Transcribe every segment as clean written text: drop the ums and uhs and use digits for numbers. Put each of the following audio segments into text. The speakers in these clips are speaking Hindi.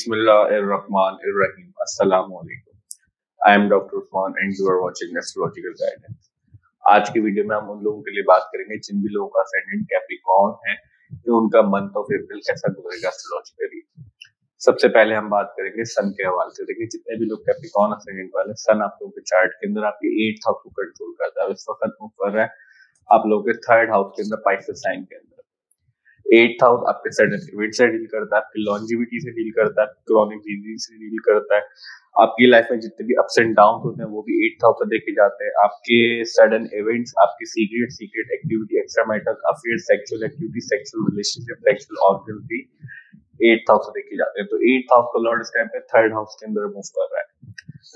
Bismillahirrahmanirrahim. Assalamu alaikum. I am Dr. Usman and you are watching Astrological Guidance. आज की वीडियो में हम उन लोगों के लिए बात करेंगे जिन भी लोगों का असेंडेंट कैप्रिकॉर्न है कि उनका मंथ ऑफ अप्रैल कैसा गुजरेगा एस्ट्रोलॉजिकली। सबसे पहले हम बात करेंगे सन के हवाले से। देखिए, जितने भी लोग कैप्रिकॉर्न असेंडेंट वाले, सन आप लोगों के चार्ट के अंदर आपके 8th हाउस को कंट्रोल करता है। इस वक्त मूव कर रहा है आप लोगों के 3rd हाउस के अंदर, पाइसेस साइन के अंदर। 8th हाउस आपके सडन इवेंट से डील करता है, आपकी लॉन्जिविटी से डील करता है, क्रॉनिक डिजीज से डील करता है। आपकी लाइफ में जितने भी अप्स एंड डाउन होते हैं वो भी 8th हाउस से देखे जाते हैं। आपके सडन इवेंट्स, आपकी secret activity, extra marital affair, sexual activity, sexual relationship, sexual organ भी 8th हाउस से देखे जाते हैं। तो 8th हाउस का लॉर्ड इस टाइम पे 3rd हाउस के अंदर मूव कर रहा है।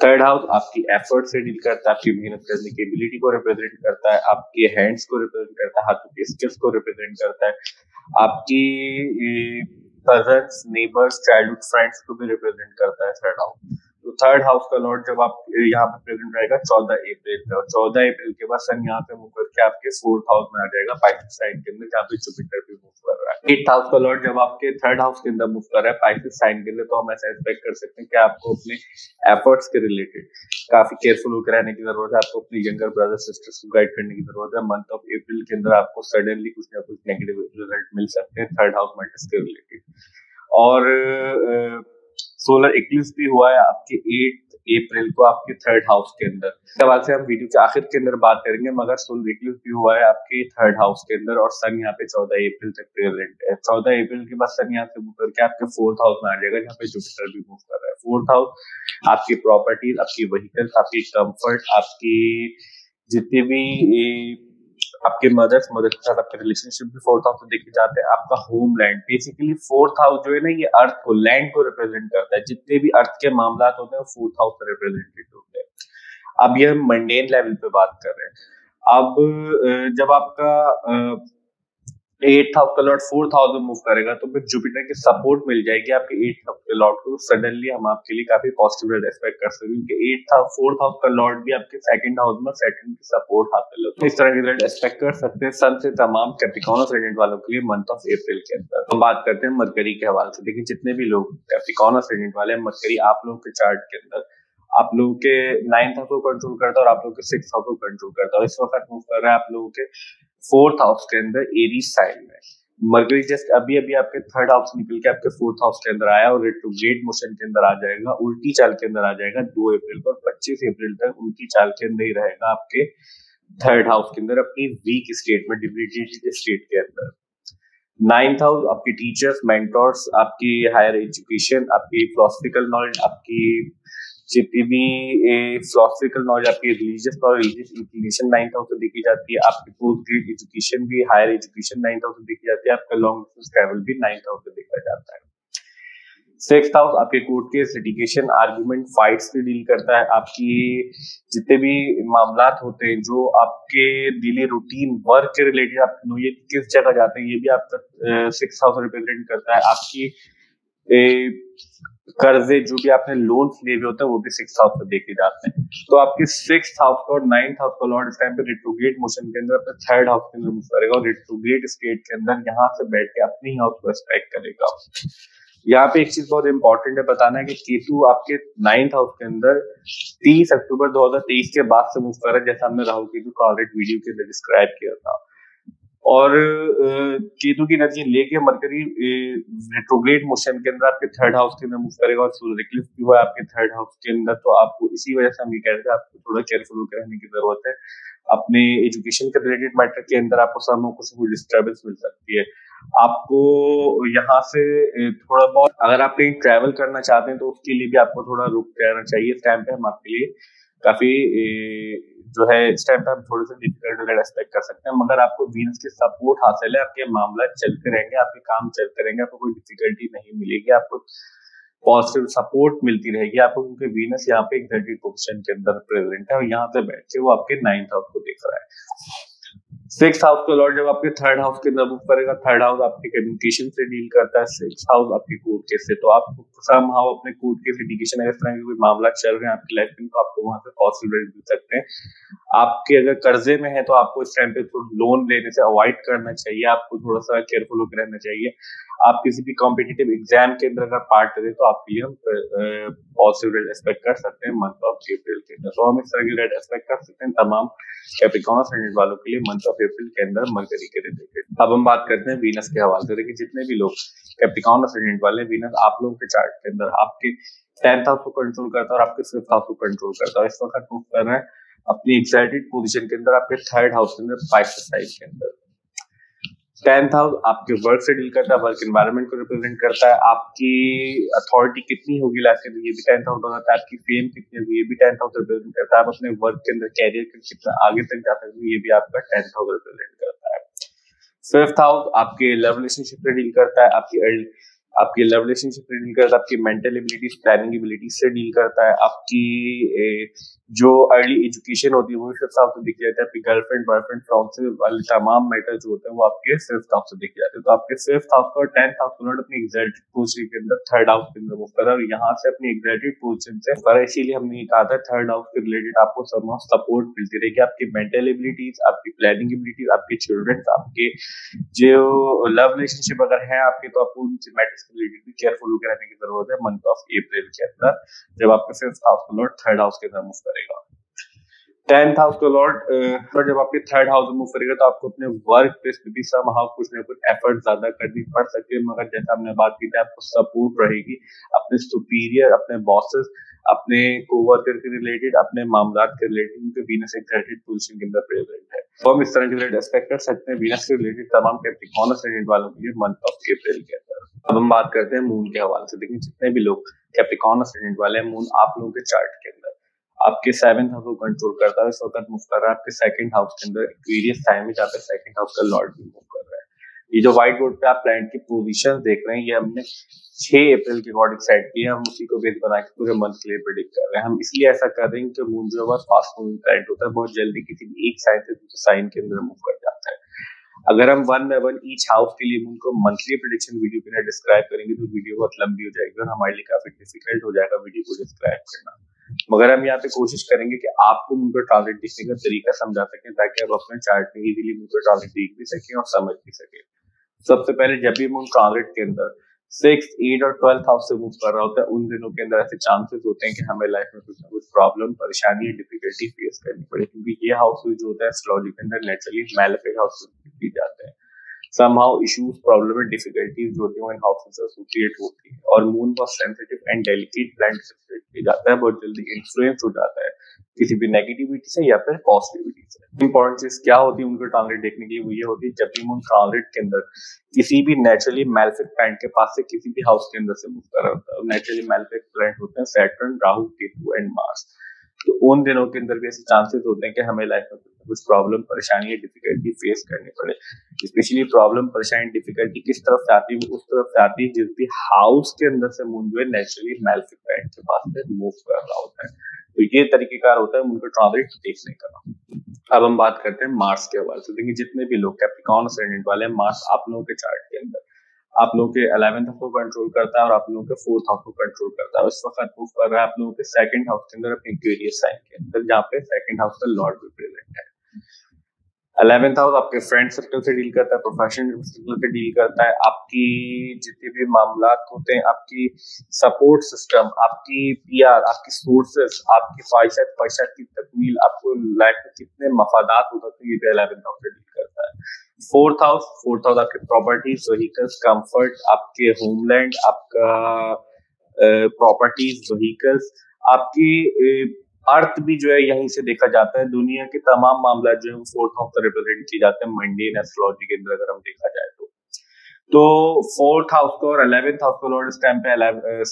3rd हाउस आपकी एफर्ट से डील करता है, आपकी मेहनत करने की एबिलिटी को रिप्रेजेंट करता है, आपके हैंड्स को रिप्रेजेंट करता है, हाथों के स्किल्स को रिप्रेजेंट करता है, आपकी कजन्स, नेबर्स, चाइल्डहुड फ्रेंड्स को भी रिप्रेजेंट करता है 3rd हाउस। तो 3rd हाउस का लॉर्ड जब आप यहाँ पे प्रेजेंट रहेगा 14 अप्रैल तक। 14 अप्रैल के बाद सन यहाँ पे मूव करके आपके 4th हाउस में आ जाएगा, पाइसेस साइन के अंदर, जहाँ पे जुपिटर भी मूव कर रहा है। 8th हाउस का लॉर्ड जब आपके 3rd हाउस के अंदर मूव कर रहा है पाइसेस साइन के अंदर, तो हम ऐसा एक्सपेक्ट कर सकते हैं कि आपको अपने एफर्ट्स के रिलेटेड काफी केयरफुल होकर रहने की जरूरत है। आपको अपने यंगर ब्रदर सिस्टर्स को गाइड करने की जरूरत है। मंथ ऑफ अप्रैल के अंदर आपको सडनली कुछ ना कुछ नेगेटिव रिजल्ट मिल सकते हैं 3rd हाउस मैटर्स के रिलेटेड। और सोलर इक्लिप्स भी हुआ है आपके 8 अप्रैल को आपके 3rd हाउस के अंदर। सवाल से हम वीडियो के आखिर के अंदर बात करेंगे, मगर सोलर इक्लिप्स भी हुआ है आपके 3rd हाउस के अंदर और सन यहाँ पे 14 अप्रैल तक प्रेजेंट है। 14 अप्रैल के बाद सन यहाँ से मूव करके आपके 4th हाउस में आ जाएगा, जहाँ पे जुपिटर भी मूव कर रहा है। 4th हाउस आपकी प्रॉपर्टीज, आपकी व्हीकल्स, आपकी कंफर्ट, आपकी जितनी भी आपके मदर के साथ आपके रिलेशनशिप भी 4th हाउस में देखे जाते हैं। आपका होमलैंड, बेसिकली 4th हाउस जो है ना, ये अर्थ को, लैंड को रिप्रेजेंट करता है। जितने भी अर्थ के मामला होते हैं 4th हाउस से रिप्रेजेंटेड होते हैं। अब ये हम मंडेन लेवल पे बात कर रहे हैं। अब जब आपका 8th हाउस का लॉर्ड 4th हाउस में मूव करेगा तो फिर जुपिटर की सपोर्ट मिल जाएगी आपके 8th हाउस के लॉर्ड को। सडनली हम आपके लिए काफी पॉजिटिव रिजल्ट एक्सपेक्ट कर सकते हैं, क्योंकि 4th हाउस का लॉर्ड भी आपके 2nd हाउस में सैटर्न की सपोर्ट हासिल होती है। इस तरह के रिजल्ट एक्सपेक्ट कर सकते हैं सन से तमाम कैप्रिकॉर्न असेंडेंट वालों के लिए मंथ ऑफ अप्रैल के अंदर। हम बात करते हैं मरकरी के हवाले से। देखिए, जितने भी लोग कैप्रिकॉर्न असेंडेंट वाले हैं, मरकरी आप लोगों के चार्ट के अंदर आप लोगों के 9th हाउस को कंट्रोल करता है और आप लोगों के 6th हाउस को कंट्रोल करता है। इस वक्त मूव कर रहा है आप लोगों के 4th हाउस के अंदर, एरीज साइन में। मरकरी जस्ट अभी आपके 3rd हाउस निकल के आपके 4th हाउस के अंदर आया और रेट्रोग्रेड मोशन के अंदर आ जाएगा, उल्टी चाल के अंदर आ जाएगा 2 अप्रैल को, और 25 अप्रैल तक उल्टी चाल के अंदर ही रहेगा आपके 3rd हाउस के अंदर, अपनी वीक स्टेट में, डिबिलिटेटेड स्टेट के अंदर। 9th हाउस आपकी टीचर्स, मेंटोर्स, आपकी हायर एजुकेशन, आपकी फिलोसफिकल नॉलेज, आपकी जितनी भी फिलोसफिकल नॉलेज, आपकी religious knowledge, religious inclination 9th house से देखी जाती है। आपकी पोस्ट ग्रेड एजुकेशन भी, हायर एजुकेशन 9th हाउस से देखी जाती है। आपका लॉन्ग डिस्टेंस ट्रैवल भी 9th हाउस से देखा जाता है। 6th हाउस आपके court case, litigation, argument, fights से डील करता है। आपकी जितने भी मामलात होते हैं जो आपके डेली रूटीन वर्क के रिलेटेड, आप ये किस जगह जाते हैं, ये भी आपका 6th हाउस रिप्रेजेंट करता है। आपकी कर्जे जो भी आपने लोन्स लिए हुए होते हैं वो भी 6th हाउस पे देखे जाते हैं। तो आपके 6th हाउस का और 9th हाउस का लॉर्ड इस टाइम पे रेट्रोग्रेड मोशन के अंदर अपने 3rd हाउस के अंदर मूव करेगा और रेट्रोग्रेड स्टेट के अंदर यहाँ से बैठ के अपने हाउस को एस्पेक्ट करेगा। यहाँ पे एक चीज बहुत इंपॉर्टेंट है बताना है कि केतु आपके 9th हाउस के अंदर 30 अक्टूबर 2023 के बाद से मूव कर रहा है, जैसा हमने राहु केतु का ऑलरेडी वीडियो के अंदर डिस्क्राइब किया था। और केतु की एनर्जी लेके मरकरी रेट्रोग्रेड मोशन के अंदर आपके 3rd हाउस के अंदर मूव करेगा और सोलर इक्लिप्स भी हुआ है आपके 3rd हाउस के अंदर। तो आपको इसी वजह से हम ये कह रहे थे आपको थोड़ा केयरफुल होकर रहने की जरूरत है। अपने एजुकेशन के रिलेटेड मैटर के अंदर आपको समय कुछ डिस्टर्बेंस मिल सकती है। आपको यहाँ से थोड़ा बहुत, अगर आप कहीं ट्रैवल करना चाहते हैं तो उसके लिए भी आपको थोड़ा रुक रहना चाहिए। इस टाइम पे हम आपके लिए काफी जो है, इस टाइम पे हम थोड़े से डिफिकल्ट रिजल्ट एक्सपेक्ट कर सकते हैं, मगर आपको वीनस की सपोर्ट हासिल है। आपके मामला चलते रहेंगे, आपके काम चलते रहेंगे, आपको कोई डिफिकल्टी नहीं मिलेगी, आपको पॉजिटिव सपोर्ट मिलती रहेगी आपको, क्योंकि वीनस यहाँ पे एग्जैक्टेड पोजीशन के अंदर प्रेजेंट है और यहाँ से बैठ के वो आपके 9th हाउस को देख रहा है। सिक्स हाउस का लॉर्ड जब आपके थर्ड हाउस के अंदर मूव करेगा, थर्ड हाउस आपके कम्युनिकेशन से डील करता है, सिक्स हाउस आपके कोर्ट केस से। तो आप सम हाउ अपने कोर्ट केस लिटिगेशन अगर इस तरह के कोई मामला चल रहे हैं आपकी लाइफ में, तो आपको वहां से पॉसिबल मिल सकते हैं। आपके अगर कर्जे में है तो आपको इस टाइम पे लोन लेने से अवॉइड करना चाहिए, आपको थोड़ा सा केयरफुल होकर रहना चाहिए। आप किसी भी कॉम्पिटिटिव एग्जाम के अंदर अगर पार्ट करें तो आपके लिए हम पॉजिटिव रेड एक्सपेक्ट कर सकते हैं मंथ ऑफ अप्रैल के अंदर। तो हम इस तरह की रेड एक्सपेक्ट कर सकते हैं तमाम कैप्रिकॉर्न ascendant वालों के लिए मंथ ऑफ अप्रैल के अंदर मरकरी के रिलेटेड। अब हम बात करते हैं वीनस के हवाले से। देखिए जितने भी लोग कैप्रिकॉर्न ascendant वाले, वीनस आप लोगों के चार्ट के अंदर आपके 10th हाउस को कंट्रोल करता है और आपके 5th हाउस को कंट्रोल करता है। इस वक्त मूव कर रहा है अपनी एक्साइटेड पोजीशन के अंदर आपके थर्ड हाउस के अंदर, 5 साइड के अंदर। 10th हाउस आपके वर्क से डील करता है, वर्क एनवायरनमेंट को रिप्रेजेंट करता है। आपकी अथॉरिटी कितनी होगी लाइफ के अंदर, ये भी 10th हाउस बताता है। आपकी फेम कितनी होगी, ये भी 10th हाउस रिप्रेजेंट करता है। आप अपने वर्क के अंदर कैरियर के कितना आगे तक जा सकते हैं, ये भी आपका 10th हाउस रिप्रेजेंट करता है। 5th हाउस आपके लव रिलेशनशिप से डील करता है, आपकी लव रिलेशनशिप से डील करता है, आपकी मेंटल एबिलिटीज, प्लानिंग एबिलिटीज से डील करता है। आपकी जो अर्ली एजुकेशन होती है वो 5th हाउस से दिख जाता है। आपकी गर्लफ्रेंड, बॉयफ्रेंड, फ्रांस वाले तमाम मैटर जो होते हैं वो आपके 5th हाउस से दिख जाते हैं। तो आपके 5th हाउस और 10th हाउस को अपनी एग्जैक्टेड पोजीशन के अंदर थर्ड हाउस के अंदर मूव कर रहा है और यहाँ से अपनी एग्जैक्टेड पोजीशन से पर, इसीलिए हमने ये कहा था थर्ड हाउस के रिलेटेड आपको सपोर्ट मिलती रहेगी। आपकी मेंटल एबिलिटीज, आपकी प्लानिंग एबिलिटीज, आपके चिल्ड्रन, आपके जो लव रिलेशनशिप अगर है आपके, तो आपको उनसे मैटर्स के रिलेटेड भी केयरफुल होकर रहने की जरूरत है मंथ ऑफ अप्रैल के अंदर, जब आपके 5th हाउस का लॉर्ड थर्ड हाउस के अंदर मूव करेगा। 10th हाउस का लॉर्ड जब आपके थर्ड हाउस में मूव करेगा तो आपको अपने वर्क प्लेस पे भी समहाउ कुछ ना कुछ एफर्ट ज्यादा करनी पड़ सकती है, मगर जैसा हमने बात की थी आपको सपोर्ट रहेगी अपने सुपीरियर, अपने बॉसेस, अपने कोवर्कर के रिलेटेड, अपने मामलात के रिलेटेड, उनके वीनस एक्साइटेड पोजीशन के अंदर प्रेजेंट है। तो हम इस तरह के रिलेटेड एक्सपेक्ट कर सकते हैं वीनस से रिलेटेड तमाम कैप्रिकॉर्न ascendant वालों के लिए मंथ ऑफ अप्रैल के अंदर। अब हम बात करते हैं मून के हवाले से। देखिए जितने भी लोग कैप्रिकॉर्न ascendant वाले हैं, मून आप लोगों के चार्ट के अंदर आपके 7th हाउस को कंट्रोल करता है, इस वक्त मूव कर रहा है आपके 2nd हाउस के अंदर एक्वेरियस टाइम में, जहाँ पे 2nd हाउस का लॉर्ड भी मूव कर रहा है। ये जो व्हाइट बोर्ड पे आप प्लैनेट की पोजीशन देख रहे हैं, ये हमने 6 अप्रैल के अकॉर्डिंग सेट किया। हम उसी को बेस बना के पूरे मंथ के लिए प्रेडिक्ट कर रहे हैं। हम इसलिए ऐसा कर रहे हैं कि मून जो है फास्ट मूविंग प्लैनेट होता है, बहुत जल्दी किसी भी एक साइन से दूसरे साइन के अंदर मूव कर जाता है। अगर हम 1 by 1 ईच हाउस के लिए मून को मंथली प्रेडिक्शन वीडियो के लिए डिस्क्राइब करेंगे तो वीडियो बहुत लंबी हो जाएगी और हमारे लिए काफी डिफिकल्ट हो जाएगा वीडियो को डिस्क्राइब करना। मगर हम यहाँ पे कोशिश करेंगे कि आपको मून का ट्रांजिट देखने का तरीका समझा सकें, ताकि आप अपने चार्ट में इजीली मून का ट्रांजिट देख भी सकें और समझ भी सकें। सबसे पहले जब भी मून ट्रांजिट के अंदर 6th, 8th और 12th हाउस से मूव कर रहा होता है, उन दिनों के अंदर ऐसे चांसेस होते हैं कि हमें लाइफ में कुछ ना कुछ प्रॉब्लम, परेशानी, डिफिकल्टी फेस करनी पड़े, क्योंकि ये हाउस जो होता है एस्ट्रोलॉजी के अंदर नेचुरली मैलेफिक हाउस भी जाते हैं। somehow issues, problem and difficulties जो होती हैं वो इन हाउसेस से एसोसिएट होती है और मून बहुत सेंसिटिव एंड डेलिकेट प्लैनेट से जाता है, बहुत जल्दी इन्फ्लुएंस हो जाता है किसी भी नेगेटिविटी से या फिर पॉजिटिविटी से। इंपॉर्टेंट चीज क्या होती है उनके ट्रांजिट देखने के लिए, वो ये होती है जब भी मून ट्रांजिट के अंदर किसी भी नेचुरली मैलेफिक प्लैनेट के पास से किसी भी हाउस के अंदर से मूव कर रहा होता है। नेचुरली मैलेफिक प्लैनेट होते हैं Saturn, Rahu, Ketu and Mars. तो उन दिनों के अंदर भी ऐसे चांसेस होते हैं कि हमें लाइफ में कुछ प्रॉब्लम, परेशानी या डिफिकल्टी फेस करनी पड़े। स्पेशली प्रॉब्लम, परेशानी, डिफिकल्टी किस तरफ से आती है, उस तरफ से आती है जिस भी हाउस के अंदर से मून जो है नेचुरली मैलेफिक प्लैनेट के पास से मूव कर रहा होता है। तो ये तरीकेकार होता है उनका ट्रांजिट देखने का। अब हम बात करते हैं मार्स के हवाले से। देखिए जितने भी लोग कैप्रिकॉर्न ascendant वाले हैं, मार्स आप लोगों के चार्ट के अंदर आप लोगों के 11th हाउस को कंट्रोल करता है और आप लोगों के 4th हाउस को कंट्रोल करता है। इस वक्त मूव कर रहा है आप लोगों के 2nd हाउस के अंदर अपने एक्वेरियस साइन के अंदर, जहाँ पे 2nd हाउस का लॉर्ड भी प्रेजेंट है। 11th हाउस आपके फ्रेंड सर्कल से डील करता है, प्रोफेशनल सर्कल से डील करता है, आपकी जितने भी मामलात होते हैं, आपकी सपोर्ट सिस्टम, आपकी पीआर, आपकी सोर्सेस, आपकी ख्वाहिशात की तकमील, आपको लाइफ में कितने मफादात हो सकते हैं, ये भी 11th हाउस से डील करता है। 4th हाउस आपके प्रॉपर्टीज, व्हीकल्स, कंफर्ट, आपके होमलैंड, आपका प्रॉपर्टीज, व्हीकल्स, आपकी अर्थ भी जो है यहीं से देखा जाता है। दुनिया के तमाम मामला जो है वो 4th हाउस से रिप्रेजेंट किए जाते हैं मंडेन एस्ट्रोलॉजी के अंदर अगर हम देखा जाए तो 4th हाउस को और 11th हाउस को लॉर्ड इस टाइम पे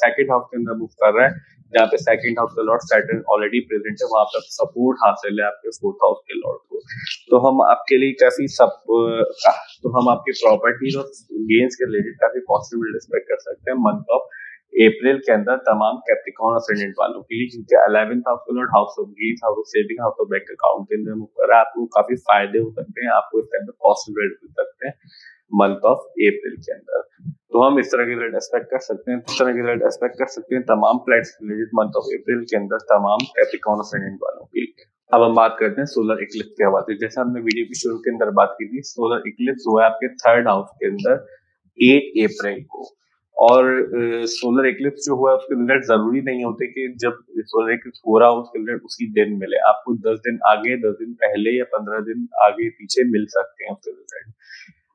2nd हाउस के अंदर मूव कर रहा है, जहाँ पे 2nd हाउस का लॉर्ड सैटर्न ऑलरेडी प्रेजेंट है, वहां पर सपोर्ट हासिल है आपके 4th हाउस के लॉर्ड को। तो हम आपके लिए काफी तो हम आपकी प्रॉपर्टीज और गेन्स के रिलेटेड काफी पॉजिटिव एक्सपेक्ट कर सकते हैं मंथ ऑफ अप्रैल के अंदर तमाम कैप्रिकॉर्न असेंडेंट वालों के लिए, क्योंकि 11th हाउस का Lord house of gains, house of saving, house of bank account के अंदर मूव कर रहा है। आपको काफी फायदे हो सकते हैं, आपको इसके अंदर पॉजिटिव रिजल्ट मिल सकते हैं मंथ ऑफ अप्रैल के अंदर। तो हम इस तरह के रिजल्ट एक्सपेक्ट कर सकते हैं, इस तरह के रिजल्ट एक्सपेक्ट कर सकते हैं तमाम planets related month of April के अंदर तमाम कैप्रिकॉर्न असेंडेंट वालों के लिए। अब हम बात करते हैं सोलर इक्लिप्स के हवाले से। जैसे हमने वीडियो की शुरू के अंदर बात की थी, सोलर इक्लिप्स हुआ है आपके 3rd हाउस के अंदर 8 अप्रैल को। और सोलर इक्लिप्स जो हुआ है उसके रिजल्ट जरूरी नहीं होते कि जब सोलर इक्लिप्स हो रहा हो उसके रिजल्ट उसी दिन मिले, आपको 10 दिन आगे, 10 दिन पहले या 15 दिन आगे पीछे मिल सकते हैं उसके रिजल्ट।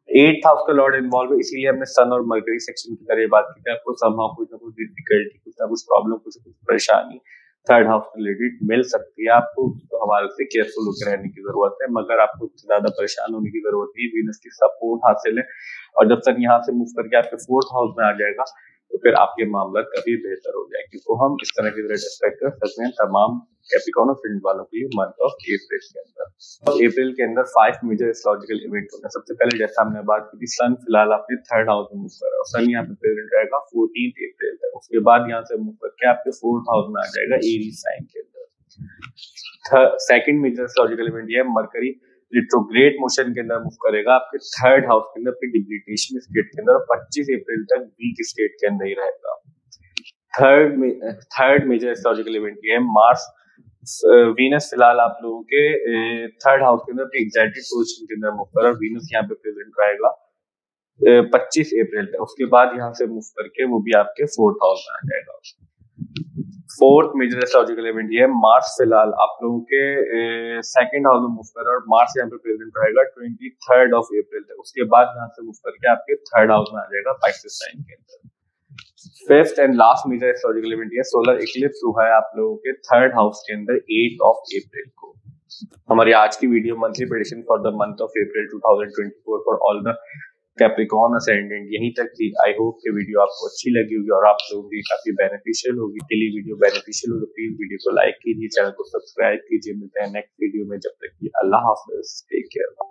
8th हाउस का लॉर्ड इन्वॉल्व है, इसीलिए हमने सन और मरकरी सेक्शन की तरह बात की थी। आपको समहाउ कुछ ना कुछ डिफिकल्टी, कुछ ना कुछ प्रॉब्लम, कुछ ना कुछ परेशानी 3rd हाउस रिलेटेड मिल सकती है। आपको हवाले से केयरफुल होकर रहने की जरूरत है, मगर आपको ज्यादा परेशान होने की जरूरत नहीं है। वीनस की सपोर्ट हासिल है, और जब तक यहाँ से मूव करके आपके 4th हाउस में आ जाएगा तो फिर आपके मामला कभी बेहतर हो जाएगी। तो हम इस तरह की रिजल्ट एक्सपेक्ट कर सकते हैं तमाम कैप्रिकॉर्न असेंडेंट वालों के लिए मंथ ऑफ अप्रैल के अंदर। और अप्रैल के अंदर 5 मेजर एस्ट्रोलॉजिकल इवेंट होंगे। सबसे पहले जैसा हमने बात की थी, सन फिलहाल आपके 3rd हाउस में मूव कर रहा है, सन यहाँ पे प्रेजेंट रहेगा 14 अप्रैल तक। उसके बाद यहाँ से मूव करके आपके 4th हाउस में आ जाएगा एरीज साइन के अंदर। सेकंड मेजर एस्ट्रोलॉजिकल इवेंट ये मरकरी रिट्रोग्रेड मोशन के अंदर मूव करेगा आपके 3rd हाउस के अंदर, डिप्लीटेशन स्टेट के अंदर, 25 अप्रैल तक वीक स्टेट के अंदर ही रहेगा। थर्ड मेजर एस्ट्रोलॉजिकल इवेंट ये है मार्स वीनस फिलहाल आप लोगों के 3rd हाउस के अंदर एग्जैक्टेड पोजीशन के अंदर मूव कर रहा है। वीनस यहाँ पे प्रेजेंट रहेगा 25 अप्रैल तक। उसके बाद यहाँ से मूव करके वो भी आपके 4th हाउस में आ जाएगा। 4th मेजर एस्ट्रोलॉजिकल इवेंट ये है मार्स फिलहाल आप लोगों के 2nd हाउस में मूव कर रहा है, और मार्स यहाँ पे प्रेजेंट रहेगा 23rd ऑफ अप्रैल तक। उसके बाद यहाँ से मूव करके आपके 3rd हाउस में आ जाएगा पाइसेस साइन के अंदर। 5th and last major astrological event ये सोलर इक्लिप्स हुआ है आप लोगों के 3rd हाउस के अंदर 8 ऑफ अप्रैल को। हमारी आज की video monthly prediction for the month of April 2024 for all the Capricorn ascendant यहीं तक थी। आई होप कि वीडियो आपको अच्छी लगी होगी और आप लोगों की काफी बेनिफिशियल होगी। के लिए वीडियो बेनिफिशियल हो तो प्लीज वीडियो को लाइक कीजिए, चैनल को सब्सक्राइब कीजिए। मिलते हैं नेक्स्ट वीडियो में, जब तक कि अल्लाह हाफिज, टेक केयर।